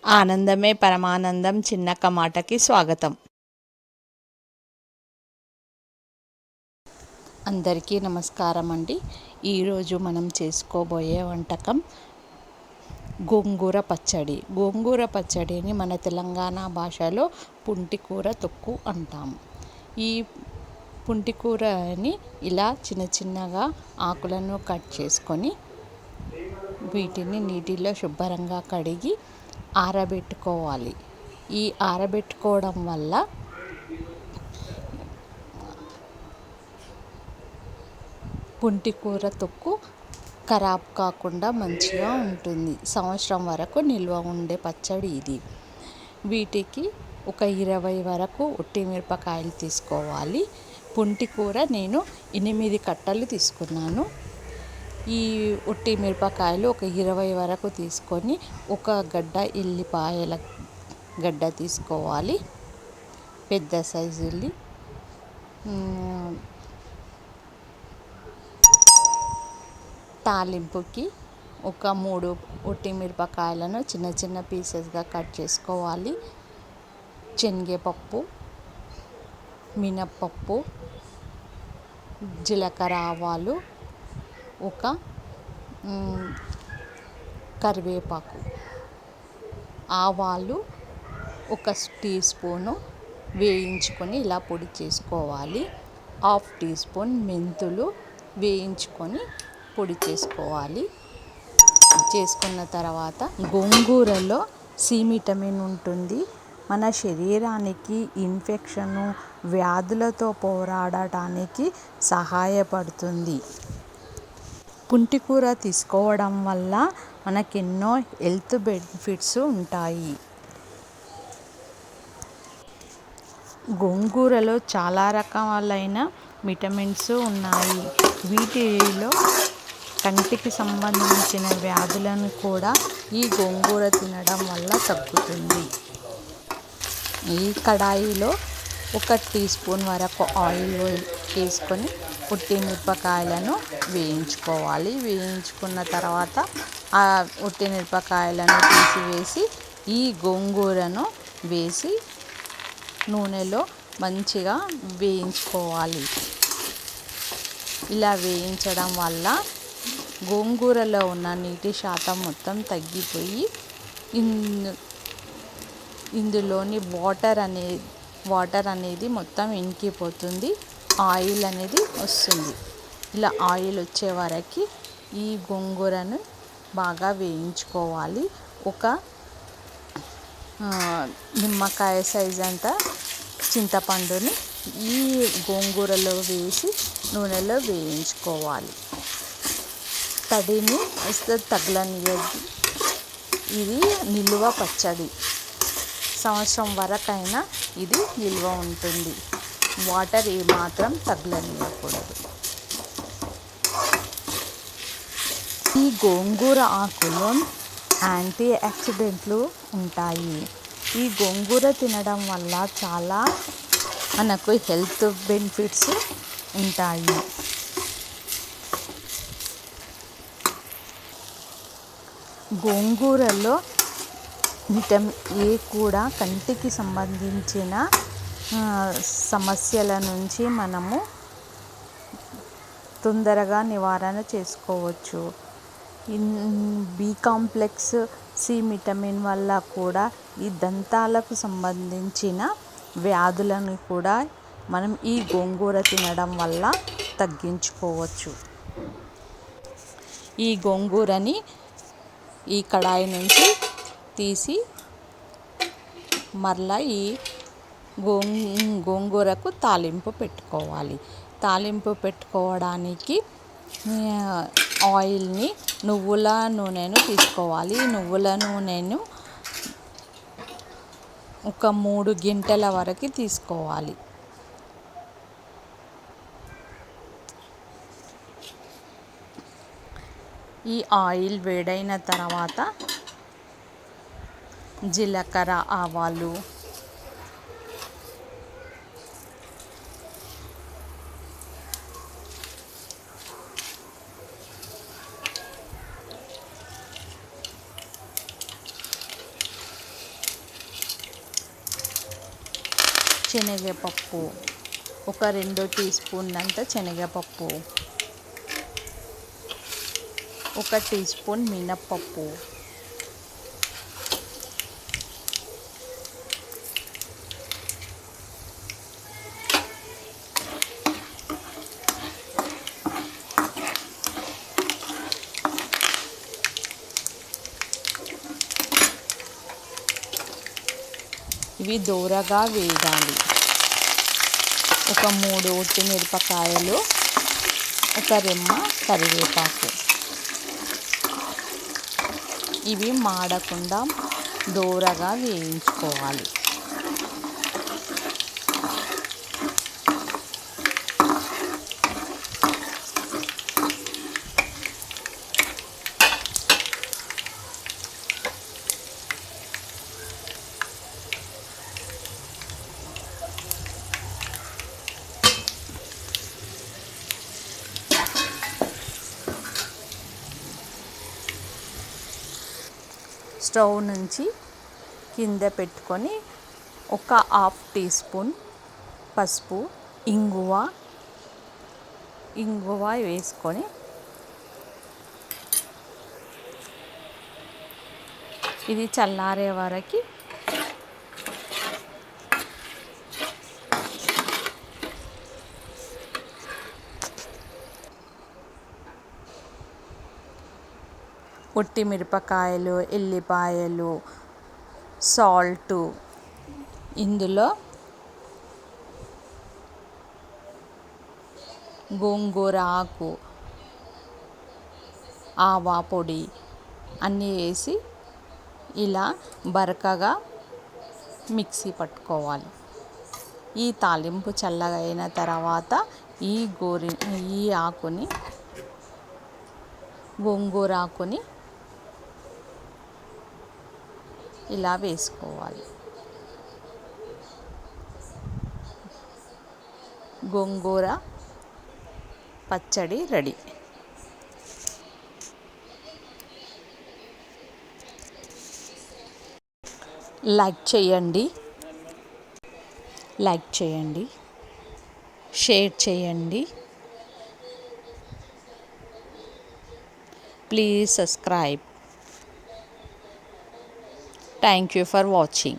ఆనందమే పరమానందం చిన్నక్క మాటకి స్వాగతం. అందరికీ నమస్కారం అండి. ఈరోజు మనం చేసుకోబోయే వంటకం గోంగూర పచ్చడి. గోంగూర పచ్చడిని మన తెలంగాణ భాషలో పుంటికూర తొక్కు అంటాము. ఈ పుంటికూరని ఇలా చిన్న చిన్నగా ఆకులను కట్ చేసుకొని వీటిని నీటిలో శుభ్రంగా కడిగి ఆరబెట్టుకోవాలి. ఈ ఆరబెట్టుకోవడం వల్ల పుంటికూర తొక్కు ఖరాబ్ కాకుండా మంచిగా ఉంటుంది. సంవత్సరం వరకు నిల్వ ఉండే పచ్చడి ఇది. వీటికి ఒక 20 వరకు ఒట్టి మిరపకాయలు తీసుకోవాలి. పుంటికూర నేను 8 కట్టలు తీసుకున్నాను. ఈ ఒట్టి మిరపకాయలు ఒక 20 వరకు తీసుకొని ఒక గడ్డ ఎల్లిపాయల గడ్డ తీసుకోవాలి. పెద్ద సైజు ఉల్లి, తాలింపుకి ఒక 3 ఒట్టి మిరపకాయలను చిన్న చిన్న పీసెస్గా కట్ చేసుకోవాలి. శనగపప్పు, మినప్పప్పు, జీలకర్ర, ఆవాలు, ఒక కరివేపాకు, ఆవాలు ఒక టీ స్పూను వేయించుకొని ఇలా పొడి చేసుకోవాలి. 1/2 టీ స్పూన్ మెంతులు వేయించుకొని పొడి చేసుకోవాలి. చేసుకున్న తర్వాత గోంగూరలో సి విటమిన్ ఉంటుంది. మన శరీరానికి ఇన్ఫెక్షను, వ్యాధులతో పోరాడటానికి సహాయపడుతుంది. పుంటికూర తీసుకోవడం వల్ల మనకెన్నో హెల్త్ బెనిఫిట్స్ ఉంటాయి. గోంగూరలో చాలా రకాలైన విటమిన్స్ ఉన్నాయి. వీటిలో కంటికి సంబంధించిన వ్యాధులను కూడా ఈ గోంగూర తినడం వల్ల తగ్గుతుంది. ఈ కడాయిలో 1 టీ స్పూన్ వరకు ఆయిల్ వేసుకొని ఒట్టి మిరపకాయలను వేయించుకోవాలి. వేయించుకున్న తర్వాత ఆ ఒట్టి మిరపకాయలను తీసివేసి ఈ గోంగూరను వేసి నూనెలో మంచిగా వేయించుకోవాలి. ఇలా వేయించడం వల్ల గోంగూరలో ఉన్న నీటి శాతం మొత్తం తగ్గిపోయి ఇందులోని వాటర్ అనేది మొత్తం ఇంకిపోతుంది. ఆయిల్ అనేది వస్తుంది. ఇలా ఆయిల్ వచ్చే వరకు ఈ గోంగూరను బాగా వేయించుకోవాలి. ఒక నిమ్మకాయ సైజ్ అంత చింతపండుని ఈ గోంగూరలో వేసి నూనెలో వేయించుకోవాలి. తడిని తగలనియద్దు. ఇది నిల్వ పచ్చడి. సంవత్సరం వరకైనా ఇది నిల్వ ఉంటుంది. వాటర్ ఏమాత్రం తగలనియకూడదు. ఈ గోంగూర ఆకులో యాంటీ ఆక్సిడెంట్లు ఉంటాయి. ఈ గోంగూర తినడం వల్ల చాలా మనకు హెల్త్ బెనిఫిట్స్ ఉంటాయి. గోంగూరలో విటమిన్ ఏ కూడా కంటికి సంబంధించిన సమస్యల నుంచి మనము తొందరగా నివారణ చేసుకోవచ్చు. బి కాంప్లెక్స్, సి విటమిన్ వల్ల కూడా ఈ దంతాలకు సంబంధించిన వ్యాధులను కూడా మనం ఈ గోంగూర తినడం వల్ల తగ్గించుకోవచ్చు. ఈ గోంగూరని ఈ కడాయి నుంచి తీసి మరలా ఈ గోంగూరకు తాలింపు పెట్టుకోవాలి. తాలింపు పెట్టుకోవడానికి ఆయిల్ని నువ్వుల నూనెను తీసుకోవాలి. నువ్వుల నూనెను ఒక 3 గంటల వరకు తీసుకోవాలి. ఈ ఆయిల్ వేడైన తర్వాత జీలకర్ర, ఆవాలు, శనగపప్పు, ఒక 2 టీ స్పూన్లంత శనగపప్పు, 1 టీ స్పూన్ మినప్పప్పు, ఇవి దోరగా వేగాలి. ఒక 3 మిరపకాయలు, ఒక రెమ్మ కరివేపాకు. ఇవి మాడకుండా దోరగా వేయించుకోవాలి. స్టవ్ నుంచి కింద పెట్టుకొని ఒక 1/2 టీ స్పూన్ పసుపు, ఇంగువ వేసుకొని ఇది చల్లారే వరకు పొట్టి మిరపకాయలు, ఎల్లిపాయలు, సాల్టు, ఇందులో గోంగూర ఆకు, ఆవా పొడి అన్నీ వేసి ఇలా బరకగా మిక్సీ పట్టుకోవాలి. ఈ తాలింపు చల్లగా అయిన తర్వాత ఈ ఆకుని, గోంగూర ఆకుని ఇలా వేసుకోవాలి. గోంగూర పచ్చడి రెడీ. లైక్ చేయండి, షేర్ చేయండి. Please subscribe. Thank you for watching.